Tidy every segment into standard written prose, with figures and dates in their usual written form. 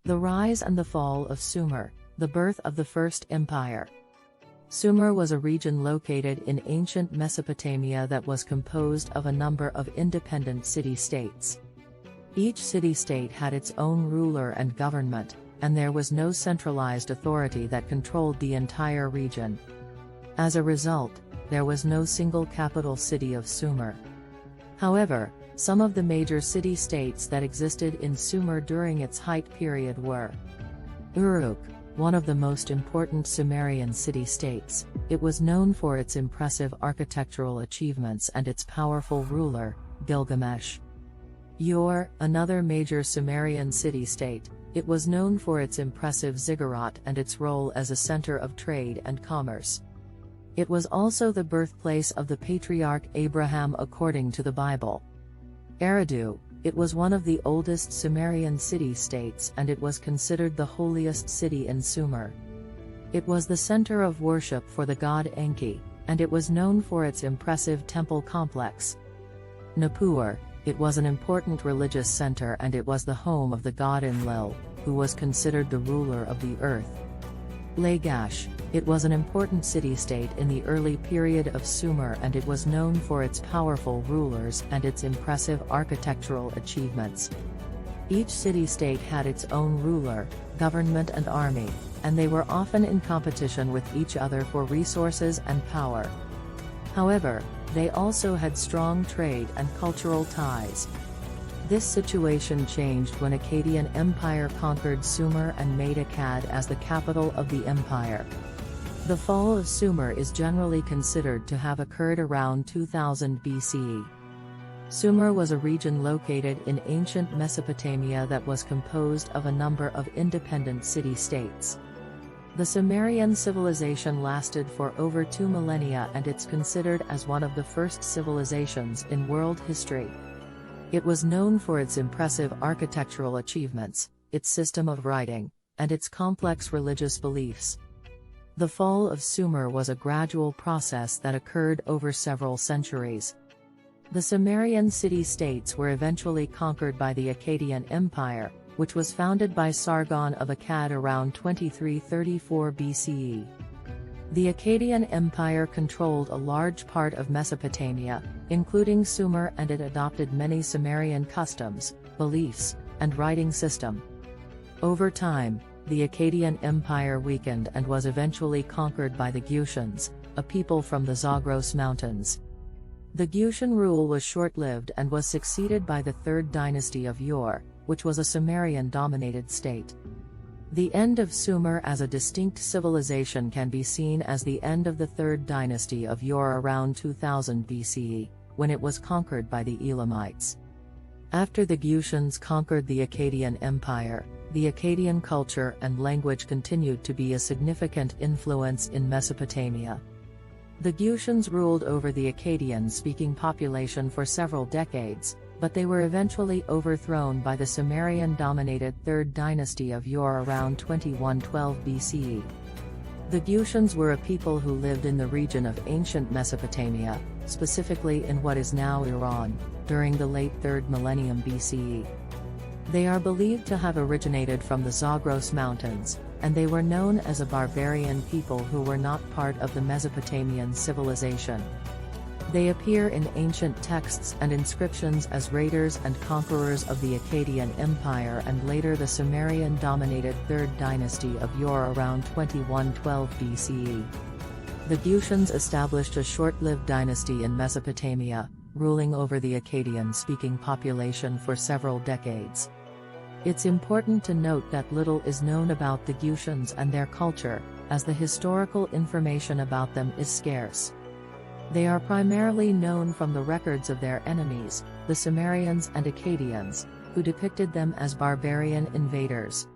The rise and the fall of Sumer, the birth of the First Empire. Sumer was a region located in ancient Mesopotamia that was composed of a number of independent city-states. Each city-state had its own ruler and government, and there was no centralized authority that controlled the entire region. As a result, there was no single capital city of Sumer. However, some of the major city-states that existed in Sumer during its height period were Uruk, one of the most important Sumerian city-states. It was known for its impressive architectural achievements and its powerful ruler, Gilgamesh. Ur, another major Sumerian city-state, it was known for its impressive ziggurat and its role as a center of trade and commerce. It was also the birthplace of the patriarch Abraham according to the Bible. Eridu, it was one of the oldest Sumerian city-states and it was considered the holiest city in Sumer. It was the center of worship for the god Enki, and it was known for its impressive temple complex. Nippur, it was an important religious center and it was the home of the god Enlil, who was considered the ruler of the earth. Lagash, it was an important city-state in the early period of Sumer and it was known for its powerful rulers and its impressive architectural achievements. Each city-state had its own ruler, government and army, and they were often in competition with each other for resources and power. However, they also had strong trade and cultural ties. This situation changed when Akkadian Empire conquered Sumer and made Akkad as the capital of the empire. The fall of Sumer is generally considered to have occurred around 2000 BCE. Sumer was a region located in ancient Mesopotamia that was composed of a number of independent city-states. The Sumerian civilization lasted for over 2 millennia and it's considered as one of the first civilizations in world history. It was known for its impressive architectural achievements, its system of writing, and its complex religious beliefs. The fall of Sumer was a gradual process that occurred over several centuries. The Sumerian city-states were eventually conquered by the Akkadian Empire, which was founded by Sargon of Akkad around 2334 BCE. The Akkadian Empire controlled a large part of Mesopotamia, including Sumer, and it adopted many Sumerian customs, beliefs, and writing system. Over time, the Akkadian Empire weakened and was eventually conquered by the Gutians, a people from the Zagros Mountains. The Gutian rule was short-lived and was succeeded by the Third Dynasty of Ur, which was a Sumerian-dominated state. The end of Sumer as a distinct civilization can be seen as the end of the Third Dynasty of Ur around 2000 BCE, when it was conquered by the Elamites. After the Gutians conquered the Akkadian Empire, the Akkadian culture and language continued to be a significant influence in Mesopotamia. The Gutians ruled over the Akkadian-speaking population for several decades, but they were eventually overthrown by the Sumerian-dominated Third Dynasty of Ur around 2112 BCE. The Gutians were a people who lived in the region of ancient Mesopotamia, specifically in what is now Iran, during the late 3rd millennium BCE. They are believed to have originated from the Zagros Mountains, and they were known as a barbarian people who were not part of the Mesopotamian civilization. They appear in ancient texts and inscriptions as raiders and conquerors of the Akkadian Empire and later the Sumerian-dominated Third Dynasty of Ur around 2112 BCE. The Gutians established a short-lived dynasty in Mesopotamia, ruling over the Akkadian-speaking population for several decades. It's important to note that little is known about the Gutians and their culture, as the historical information about them is scarce. They are primarily known from the records of their enemies, the Sumerians and Akkadians, who depicted them as barbarian invaders.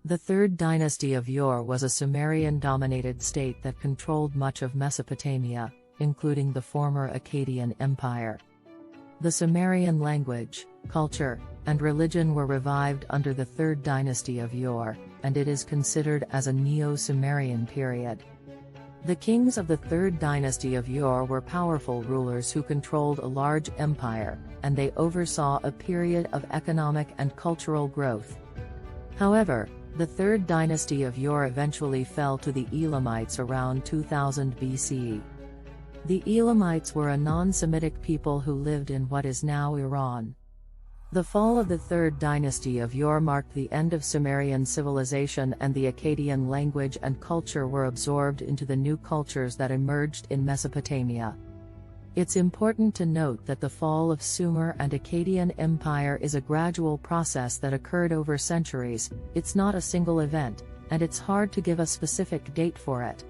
The Third Dynasty of Ur was a Sumerian-dominated state that controlled much of Mesopotamia, including the former Akkadian Empire. The Sumerian language, culture, and religion were revived under the Third Dynasty of Ur, and it is considered as a Neo-Sumerian period. The kings of the Third Dynasty of Ur were powerful rulers who controlled a large empire, and they oversaw a period of economic and cultural growth. However, the third dynasty of Ur eventually fell to the Elamites around 2000 BCE. The Elamites were a non-Semitic people who lived in what is now Iran. The fall of the third dynasty of Ur marked the end of Sumerian civilization, and the Akkadian language and culture were absorbed into the new cultures that emerged in Mesopotamia. It's important to note that the fall of Sumer and Akkadian Empire is a gradual process that occurred over centuries. It's not a single event, and it's hard to give a specific date for it.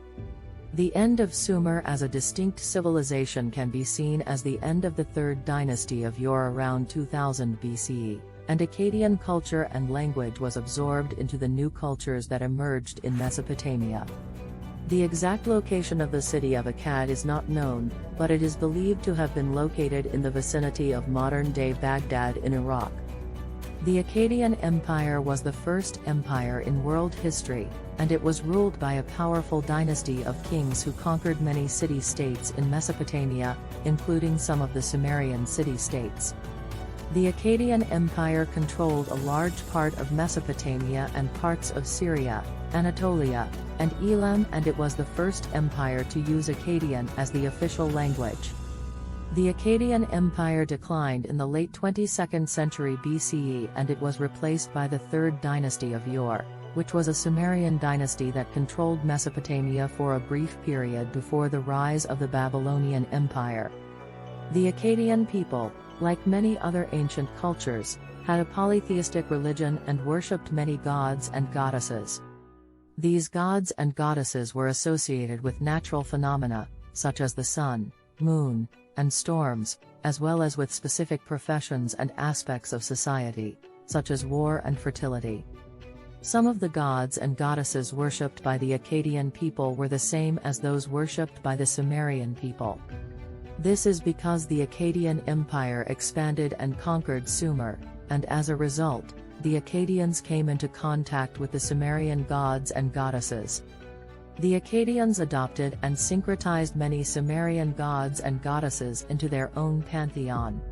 The end of Sumer as a distinct civilization can be seen as the end of the third dynasty of Ur around 2000 BCE, and Akkadian culture and language was absorbed into the new cultures that emerged in Mesopotamia. The exact location of the city of Akkad is not known, but it is believed to have been located in the vicinity of modern-day Baghdad in Iraq. The Akkadian Empire was the first empire in world history, and it was ruled by a powerful dynasty of kings who conquered many city-states in Mesopotamia, including some of the Sumerian city-states. The Akkadian Empire controlled a large part of Mesopotamia and parts of Syria, Anatolia, and Elam, and it was the first empire to use Akkadian as the official language. The Akkadian Empire declined in the late 22nd century BCE, and it was replaced by the third dynasty of Ur, which was a Sumerian dynasty that controlled Mesopotamia for a brief period before the rise of the Babylonian Empire. The Akkadian people, like many other ancient cultures, had a polytheistic religion and worshipped many gods and goddesses. These gods and goddesses were associated with natural phenomena, such as the sun, moon, and storms, as well as with specific professions and aspects of society, such as war and fertility. Some of the gods and goddesses worshipped by the Akkadian people were the same as those worshipped by the Sumerian people. This is because the Akkadian Empire expanded and conquered Sumer, and as a result, the Akkadians came into contact with the Sumerian gods and goddesses. The Akkadians adopted and syncretized many Sumerian gods and goddesses into their own pantheon.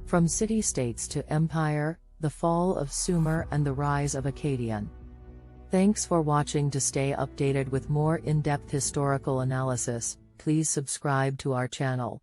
From city-states to empire, the fall of Sumer and the rise of Akkadian. Thanks for watching. To stay updated with more in-depth historical analysis, please subscribe to our channel.